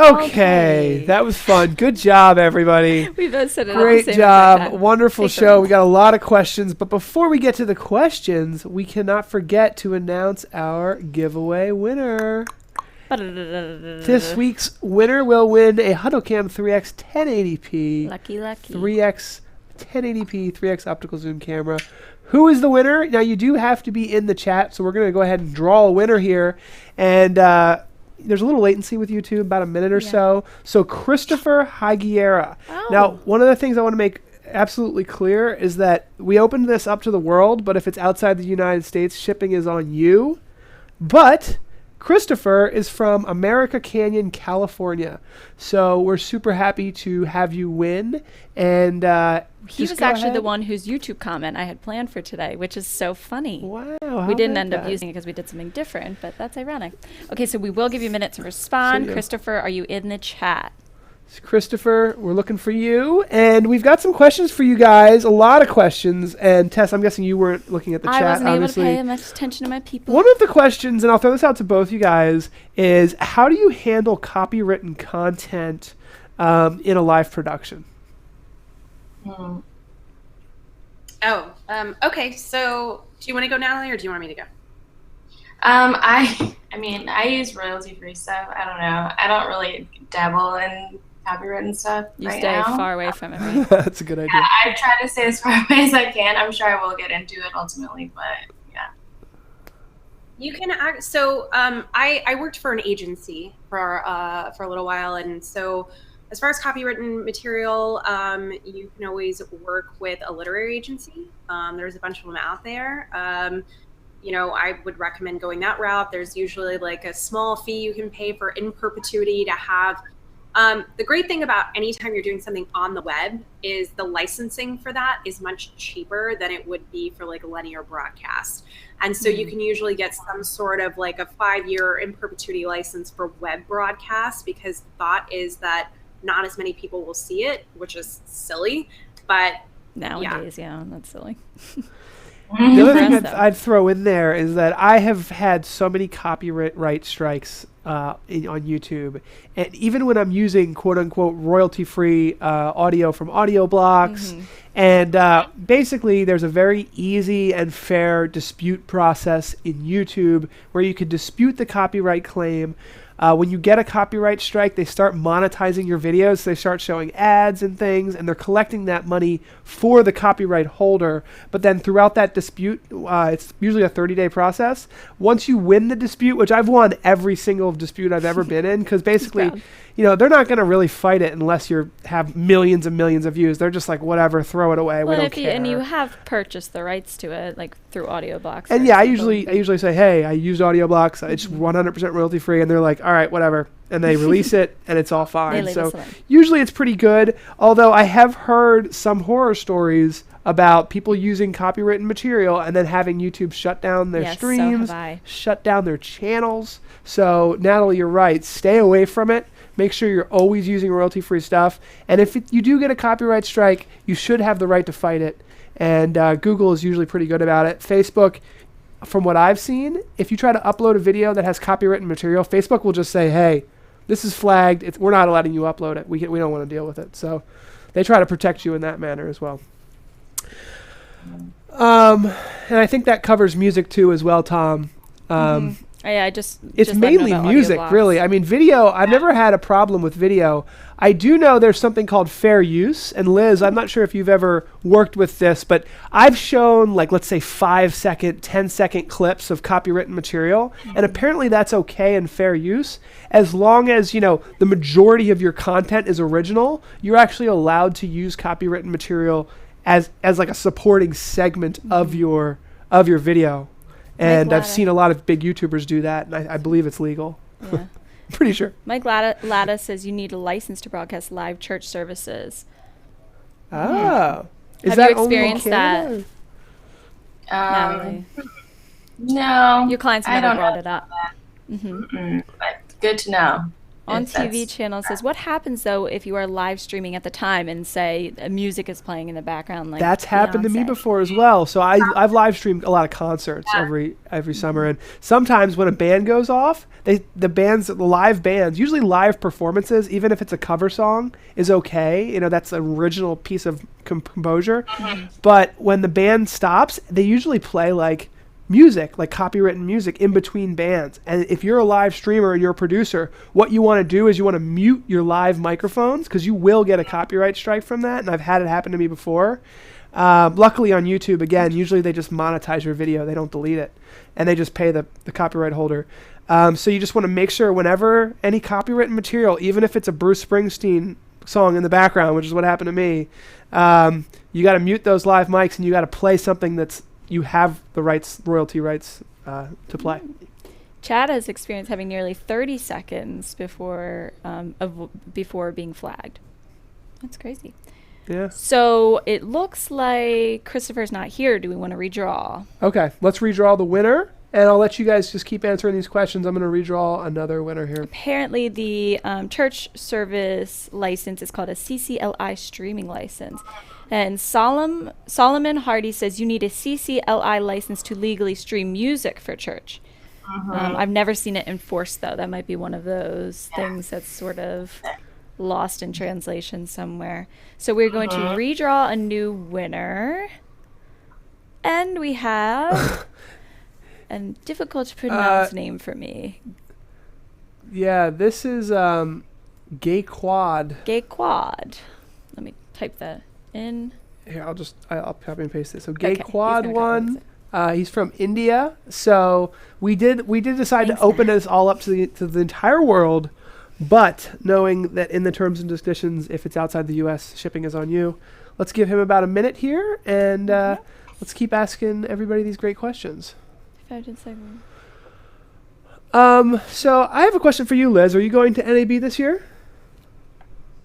Okay, that was fun. Good job, everybody. We both said it. Great job. Wonderful show. We got a lot of questions, but before we get to the questions, we cannot forget to announce our giveaway winner. This week's winner will win a HuddleCam 3X 1080p. Lucky. 3X 1080p 3X optical zoom camera. Who is the winner? Now, you do have to be in the chat, so we're going to go ahead and draw a winner here. And there's a little latency with YouTube, about a minute or so. So Christopher Higuera. Oh. Now, one of the things I want to make absolutely clear is that we opened this up to the world, but if it's outside the United States, shipping is on you. But Christopher is from America Canyon, California. So we're super happy to have you win. And he was actually the one whose YouTube comment I had planned for today, which is so funny. Wow. We didn't end up using it because we did something different, but that's ironic. Okay, so we will give you a minute to respond. Christopher, are you in the chat? Christopher, we're looking for you. And we've got some questions for you guys, a lot of questions. And Tess, I'm guessing you weren't looking at the chat, obviously. I wasn't able to pay much attention to my people. One of the questions, and I'll throw this out to both you guys, is how do you handle copywritten content in a live production? Okay. So do you want to go, Natalie, or do you want me to go? I mean, I use royalty-free stuff. I don't know. I don't really dabble in copywritten stuff You right stay now. far away from it, right? That's a good idea. Yeah, I try to stay as far away as I can. I'm sure I will get into it ultimately, but yeah. You can act. So I worked for an agency for a little while, and so as far as copywritten material, you can always work with a literary agency. There's a bunch of them out there. I would recommend going that route. There's usually like a small fee you can pay for in perpetuity to have. The great thing about anytime you're doing something on the web is the licensing for that is much cheaper than it would be for like a linear broadcast. And so you can usually get some sort of like a 5-year in perpetuity license for web broadcasts, because the thought is that not as many people will see it, which is silly. But nowadays, that's silly. The other thing I'd throw in there is that I have had so many copyright strikes on YouTube, and even when I'm using quote-unquote royalty-free audio from audio blocks, and basically there's a very easy and fair dispute process in YouTube where you can dispute the copyright claim. When you get a copyright strike, they start monetizing your videos. They start showing ads and things, and they're collecting that money for the copyright holder. But then throughout that dispute, it's usually a 30-day process. Once you win the dispute, which I've won every single dispute I've ever been in, because basically, they're not going to really fight it unless you have millions and millions of views. They're just like, whatever, throw it away. Well, we don't care. And you have purchased the rights to it, like through audio blocks. And I usually say, hey, I used audio blocks. It's 100% royalty free, and they're like, all right, whatever, and they release it, and it's all fine. So usually it's pretty good. Although I have heard some horror stories about people using copywritten material and then having YouTube shut down their streams, shut down their channels. So Natalie, you're right. Stay away from it. Make sure you're always using royalty-free stuff. And if you do get a copyright strike, you should have the right to fight it. And Google is usually pretty good about it. Facebook, from what I've seen, if you try to upload a video that has copywritten material, Facebook will just say, hey, this is flagged. We're not letting you upload it. We don't want to deal with it. So they try to protect you in that manner as well. And I think that covers music too as well, Tom. It's mainly music, really. I mean, video, I've never had a problem with video. I do know there's something called fair use. And Liz, I'm not sure if you've ever worked with this, but I've shown, like, let's say 5-second, 10-second clips of copywritten material. And apparently that's okay in fair use. As long as, the majority of your content is original, you're actually allowed to use copywritten material as like a supporting segment of your video. And I've seen a lot of big YouTubers do that, and I believe it's legal. Yeah. Pretty sure. Mike Latta says you need a license to broadcast live church services. Oh. Have you experienced that? No. Your clients never brought it up. But good to know. On TV channel says, what happens though if you are live streaming at the time and say music is playing in the background? Like that's happened to me before as well. So I've live streamed a lot of concerts every summer, and sometimes when a band goes off, the live bands, usually live performances, even if it's a cover song, is okay. You know, that's an original piece of composure. But when the band stops, they usually play like music, like copywritten music in between bands. And if you're a live streamer and you're a producer, what you want to do is you want to mute your live microphones, because you will get a copyright strike from that. And I've had it happen to me before. Luckily on YouTube, again, usually they just monetize your video. They don't delete it. And they just pay the copyright holder. So you just want to make sure whenever any copywritten material, even if it's a Bruce Springsteen song in the background, which is what happened to me, you got to mute those live mics and you got to play something that's you have the rights, royalty rights to play. Chad has experienced having nearly 30 seconds before being flagged. That's crazy. Yeah. So it looks like Christopher's not here. Do we want to redraw? Okay, let's redraw the winner, and I'll let you guys just keep answering these questions. I'm going to redraw another winner here. Apparently the church service license is called a CCLI streaming license. And Solomon Hardy says you need a CCLI license to legally stream music for church. I've never seen it enforced, though. That might be one of those things that's sort of lost in translation somewhere. So we're going to redraw a new winner. And we have a difficult to pronounce name for me. Yeah, this is Gay Quad. Gay Quad. Let me type that in. Here, I'll copy and paste this. So Gay Quad won. He's from India. So we did decide to open this all up to the entire world, but knowing that in the terms and conditions, if it's outside the U.S., shipping is on you. Let's give him about a minute here, and let's keep asking everybody these great questions. 5 to 7. So I have a question for you, Liz. Are you going to NAB this year?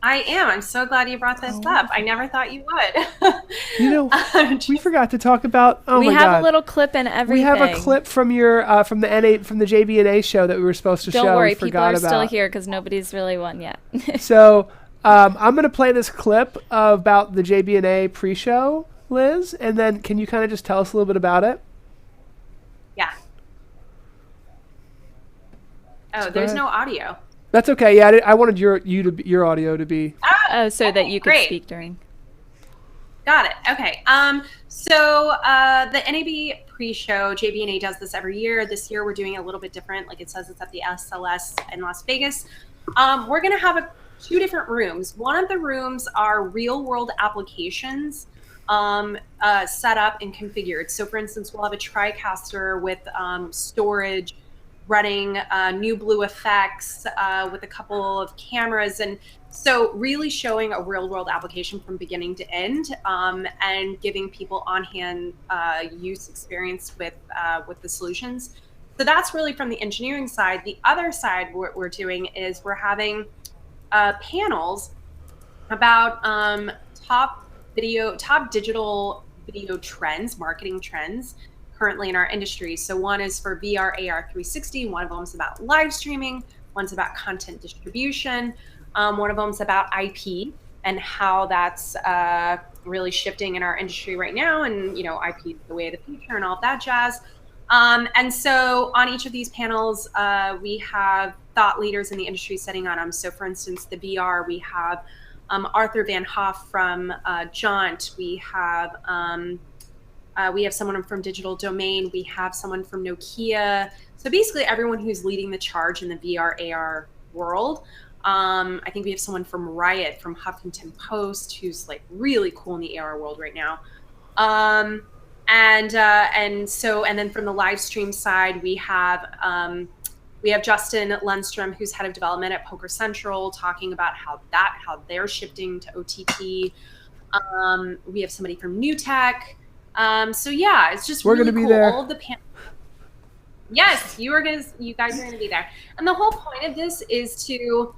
I am. I'm so glad you brought this up. I never thought you would. You know, we forgot to talk about. We have a little clip and everything. We have a clip from your from the JB&A show that we were supposed to show. Don't worry, we people are still here because nobody's really won yet. So I'm going to play this clip about the JB&A pre-show, Liz, and then can you kind of just tell us a little bit about it? Yeah. Oh, there's no audio. That's okay. Yeah, I wanted your audio to be. Oh, so that you could speak during. Got it. Okay. So the NAB pre-show, JB&A does this every year. This year we're doing it a little bit different. Like it says, it's at the SLS in Las Vegas. We're going to have two different rooms. One of the rooms are real-world applications set up and configured. So, for instance, we'll have a TriCaster with storage, running new blue effects with a couple of cameras, and so really showing a real world application from beginning to end, and giving people on hand use experience with the solutions. So that's really from the engineering side. The other side, what we're doing is we're having panels about top digital video trends, marketing trends currently in our industry. So one is for VR, AR 360. One of them is about live streaming. One's about content distribution. One of them is about IP and how that's really shifting in our industry right now. And, you know, IP is the way of the future and all of that jazz. And so on each of these panels, we have thought leaders in the industry sitting on them. So for instance, the VR, we have Arthur Van Hoff from Jaunt. We have someone from Digital Domain. We have someone from Nokia. So basically everyone who's leading the charge in the VR, AR world. I think we have someone from Riot, from Huffington Post, who's like really cool in the AR world right now. And then from the live stream side, we have Justin Lundstrom, who's head of development at Poker Central, talking about how they're shifting to OTT. We have somebody from NewTek. So yeah, it's just really cool. There. All of the yes, you guys are gonna be there. And the whole point of this is to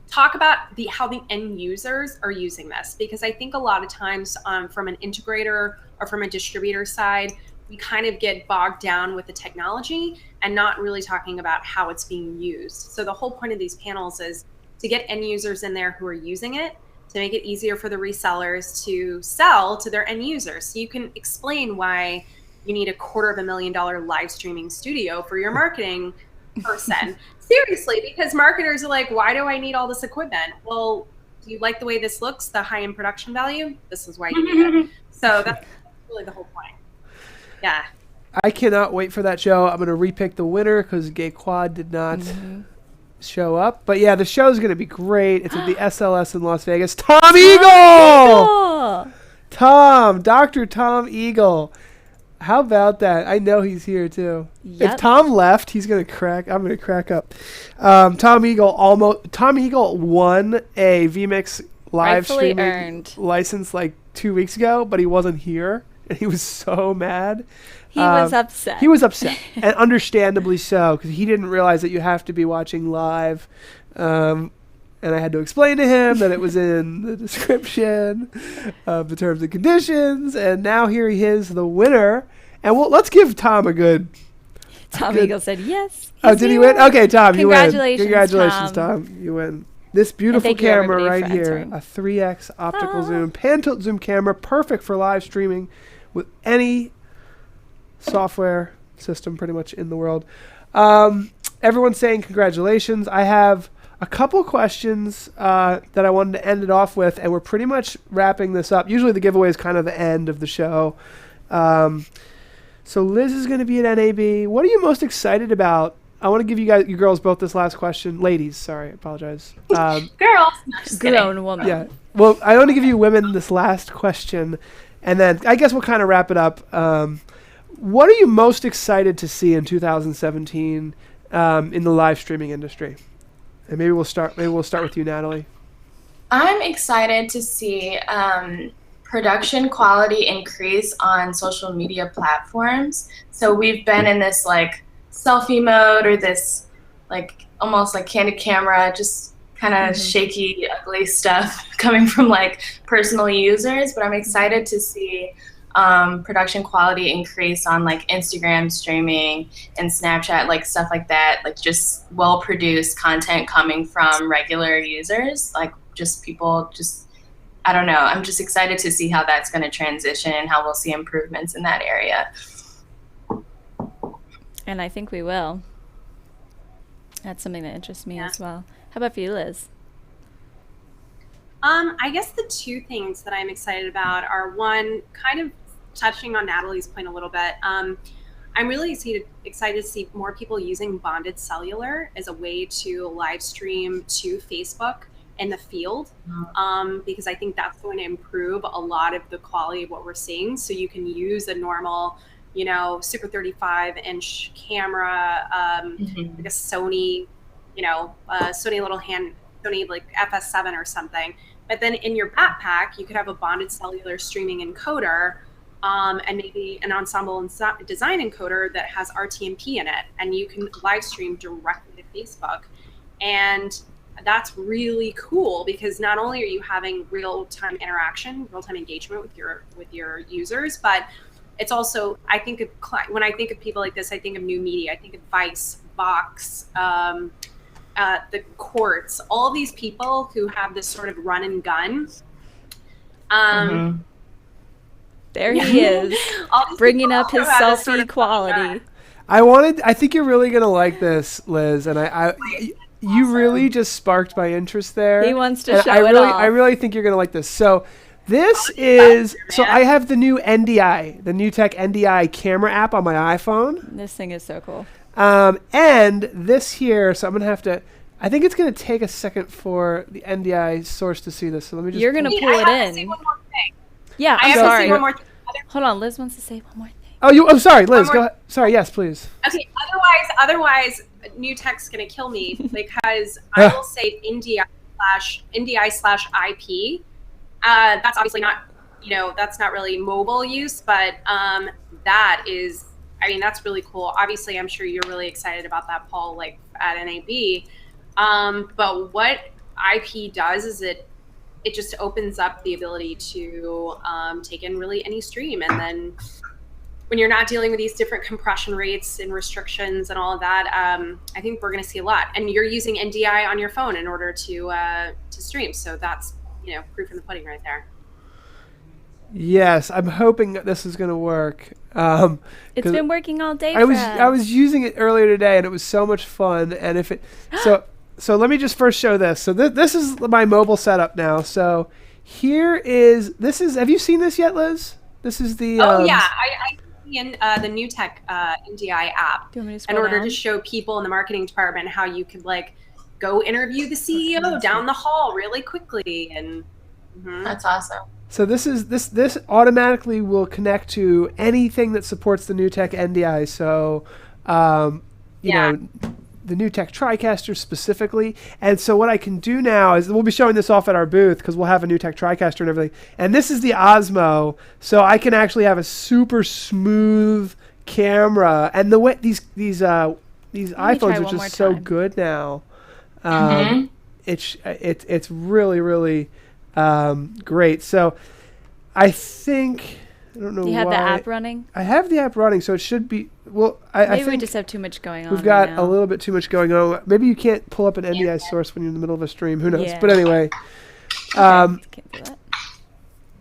talk about how the end users are using this, because I think a lot of times from an integrator or from a distributor side, we kind of get bogged down with the technology and not really talking about how it's being used. So the whole point of these panels is to get end users in there who are using it, to make it easier for the resellers to sell to their end users. So you can explain why you need $250,000 live streaming studio for your marketing person. Seriously, because marketers are like, why do I need all this equipment? Well, do you like the way this looks, the high-end production value? This is why you need it. So that's really the whole point. Yeah. I cannot wait for that show. I'm going to repick the winner because Gay Quad did not show up. But yeah, the show's going to be great. It's at the SLS in Las Vegas. Tom Eagle! Dr. Tom Eagle. How about that? I know he's here too. Yep. If Tom left, I'm going to crack up. Tom Eagle won a vMix live streaming license like 2 weeks ago, but he wasn't here. And he was so mad. He was upset. He was upset, and understandably so, because he didn't realize that you have to be watching live. And I had to explain to him that it was in the description of the terms and conditions. And now here he is, the winner. And let's give Tom a good... Tom Eagle said yes. Oh, did he win? Okay, Tom, you win. Congratulations, Tom. You win. This beautiful camera right here, a 3x optical zoom, pan-tilt zoom camera, perfect for live streaming with any software system pretty much in the world. Everyone's saying congratulations. I have a couple questions that I wanted to end it off with, and we're pretty much wrapping this up. Usually the giveaway is kind of the end of the show. So Liz is going to be at NAB. What are you most excited about? I want to give you girls both this last question. Ladies, sorry, I apologize. Girls. Grown woman. Yeah. Well, I want to give you women this last question, and then I guess we'll kind of wrap it up. What are you most excited to see in 2017 in the live streaming industry? And maybe we'll start with you, Natalie. I'm excited to see production quality increase on social media platforms. So we've been in this like selfie mode, or this like almost like candid camera, just kind of shaky, ugly stuff coming from like personal users. But I'm excited to see production quality increase on like Instagram streaming and Snapchat, like stuff like that, like just well-produced content coming from regular users, like just people just, I don't know. I'm just excited to see how that's going to transition and how we'll see improvements in that area. And I think we will. That's something that interests me as well. How about for you, Liz? I guess the two things that I'm excited about are, one, kind of touching on Natalie's point a little bit. I'm really excited to see more people using bonded cellular as a way to live stream to Facebook in the field, because I think that's going to improve a lot of the quality of what we're seeing. So you can use a normal, super 35-inch camera, like a Sony, Sony like FS7 or something. But then in your backpack, you could have a bonded cellular streaming encoder, and maybe an ensemble and design encoder that has RTMP in it, and you can live stream directly to Facebook. And that's really cool, because not only are you having real-time interaction, real-time engagement with your users, but it's also, I think of when I think of people like this, I think of new media. I think of Vice, Vox, the Quartz, all these people who have this sort of run and gun. There he is, bringing up his selfie sort of quality. I think you're really going to like this, Liz, and you really just sparked my interest there. He wants to show it off. I really think you're going to like this. So this is, I have the new NDI, the NewTek NDI camera app on my iPhone. This thing is so cool. And this here, so I'm going to have to, I think it's going to take a second for the NDI source to see this. So let me just. You're going to pull it in. Say one more thing. Yeah, I'm sorry. One more thing. Hold on, Liz wants to say one more thing. Oh, sorry, Liz. Go ahead. Sorry, yes, please. Okay. Otherwise, NewTek's going to kill me, because I will say NDI/IP. That's obviously not, that's not really mobile use, but that is, that's really cool. Obviously, I'm sure you're really excited about that, Paul, like at NAB. But what IP does is it just opens up the ability to take in really any stream, and then when you're not dealing with these different compression rates and restrictions and all of that, I think we're going to see a lot. And you're using NDI on your phone in order to stream, so that's proof in the pudding right there. Yes, I'm hoping that this is going to work. It's been working all day. I was using it earlier today, and it was so much fun. And if it so let me just first show this. So this is my mobile setup now. So here is have you seen this yet, Liz? This is the I in the NewTek NDI app in order to show people in the marketing department how you could go interview the CEO down the hall really quickly. And that's awesome. So this automatically will connect to anything that supports the NewTek NDI. So you know, the NewTek Tricasters specifically. And so what I can do now is we'll be showing this off at our booth because we'll have a NewTek Tricaster and everything. And this is the Osmo, so I can actually have a super smooth camera. And the way these iPhones are just so good now. It's really, really great. So I think, I don't know why. Do you have the app running? I have the app running, so it should be. Well, I think we just have too much going on. We've got a little bit too much going on. Maybe you can't pull up an NDI source when you're in the middle of a stream. Who knows? Yeah. But anyway, can't do that.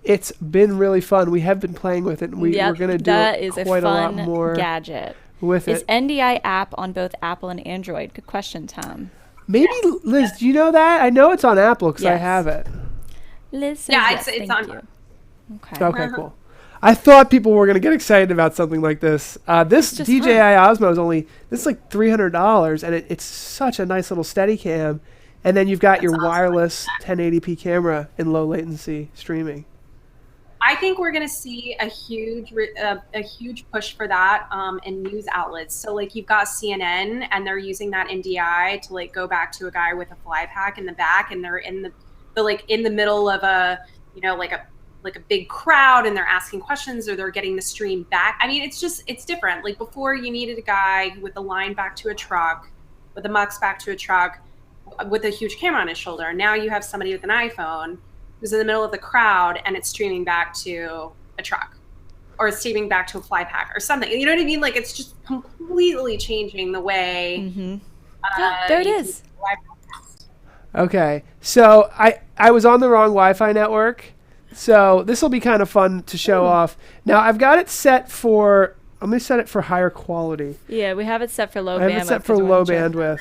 It's been really fun. We have been playing with it, and we're going to do quite a lot more gadget with it. Is NDI app on both Apple and Android? Good question, Tom. Maybe, Liz, do you know that? I know it's on Apple because I have it. Liz says yes, it's thank on. You. Okay, cool. I thought people were going to get excited about something like this. This DJI Osmo is like $300, and it's such a nice little Steadicam. And then you've got your wireless 1080p camera in low latency streaming. I think we're going to see a huge push for that in news outlets. So you've got CNN, and they're using that NDI to go back to a guy with a fly pack in the back, and they're in the middle of a a big crowd, and they're asking questions, or they're getting the stream back. I mean, it's different. Before, you needed a guy with the line back to a truck, with the mux back to a truck, with a huge camera on his shoulder. Now you have somebody with an iPhone who's in the middle of the crowd, and it's streaming back to a truck, or it's streaming back to a fly pack or something. You know what I mean? It's just completely changing the way. There it is. Okay, so I was on the wrong Wi-Fi network. So this will be kind of fun to show off. Now I've got it set for. I'm going to set it for higher quality. Yeah, we have it set for low bandwidth. I have it set for low bandwidth.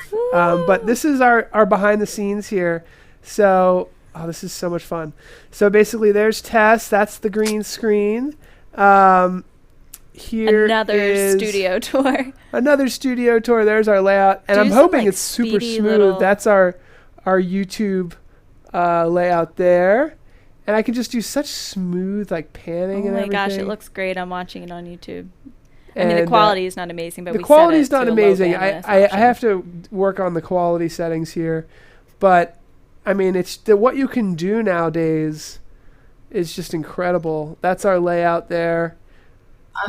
But this is our behind the scenes here. So this is so much fun. So basically, there's Tess. That's the green screen. Here another studio tour. Another studio tour. There's our layout, and I'm hoping it's super smooth. That's our YouTube layout there. And I can just do such smooth panning and everything. Oh my gosh, it looks great. I'm watching it on YouTube. I mean, the quality is not amazing, but the quality is not amazing. I have to work on the quality settings here, but I mean, it's what you can do nowadays is just incredible. That's our layout there.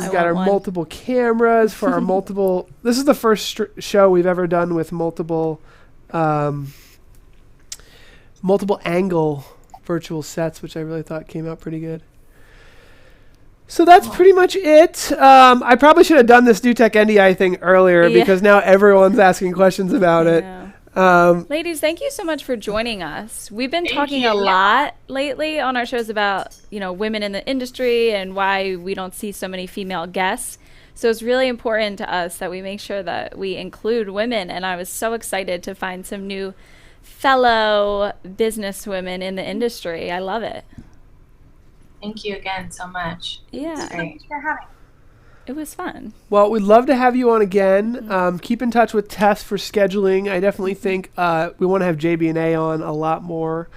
We've got our multiple cameras for our multiple. This is the first show we've ever done with multiple angle virtual sets, which I really thought came out pretty good. So that's pretty much it. I probably should have done this NewTek NDI thing earlier because now everyone's asking questions about it. Ladies, thank you so much for joining us. We've been talking a lot lately on our shows about women in the industry and why we don't see so many female guests. So it's really important to us that we make sure that we include women, and I was so excited to find some new fellow business women in the industry. I love it. Thank you again so much. Yeah. Thanks for having me. It was fun. Well, we'd love to have you on again. Keep in touch with Tess for scheduling. I definitely think we want to have JB&A on a lot more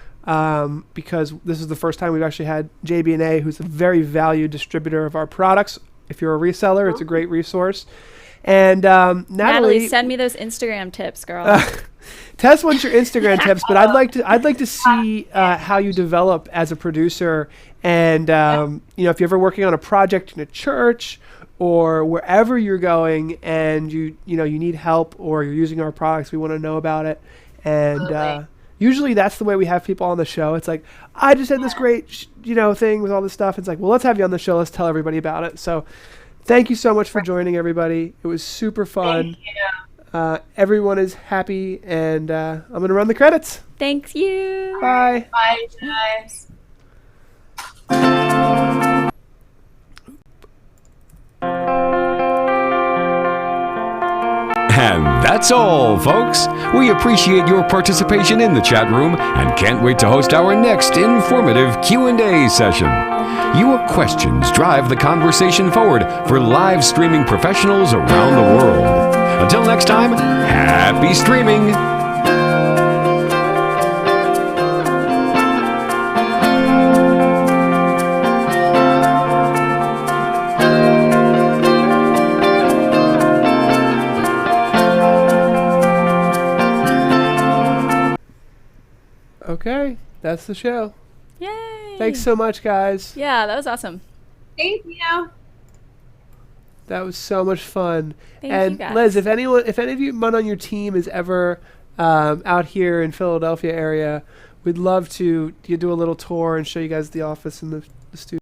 because this is the first time we've actually had JB&A, who's a very valued distributor of our products. If you're a reseller, it's a great resource. And Natalie, send me those Instagram tips, girl. Tess wants your Instagram tips, but I'd like to see how you develop as a producer, and if you're ever working on a project in a church or wherever you're going, and you need help or you're using our products, we want to know about it. And usually that's the way we have people on the show. It's like, I just had this great thing with all this stuff. It's like, well, let's have you on the show. Let's tell everybody about it. So thank you so much for joining, everybody. It was super fun. Thank you. Everyone is happy, and I'm going to run the credits. Thanks you. Bye. Bye, guys. And that's all, folks. We appreciate your participation in the chat room and can't wait to host our next informative Q&A session. Your questions drive the conversation forward for live streaming professionals around the world. Until next time, happy streaming! Okay, that's the show. Yay. Thanks so much, guys. Yeah, that was awesome. Thank you. That was so much fun. Thank and you, guys. Liz, if any of you on your team is ever out here in Philadelphia area, we'd love to do a little tour and show you guys the office and the studio.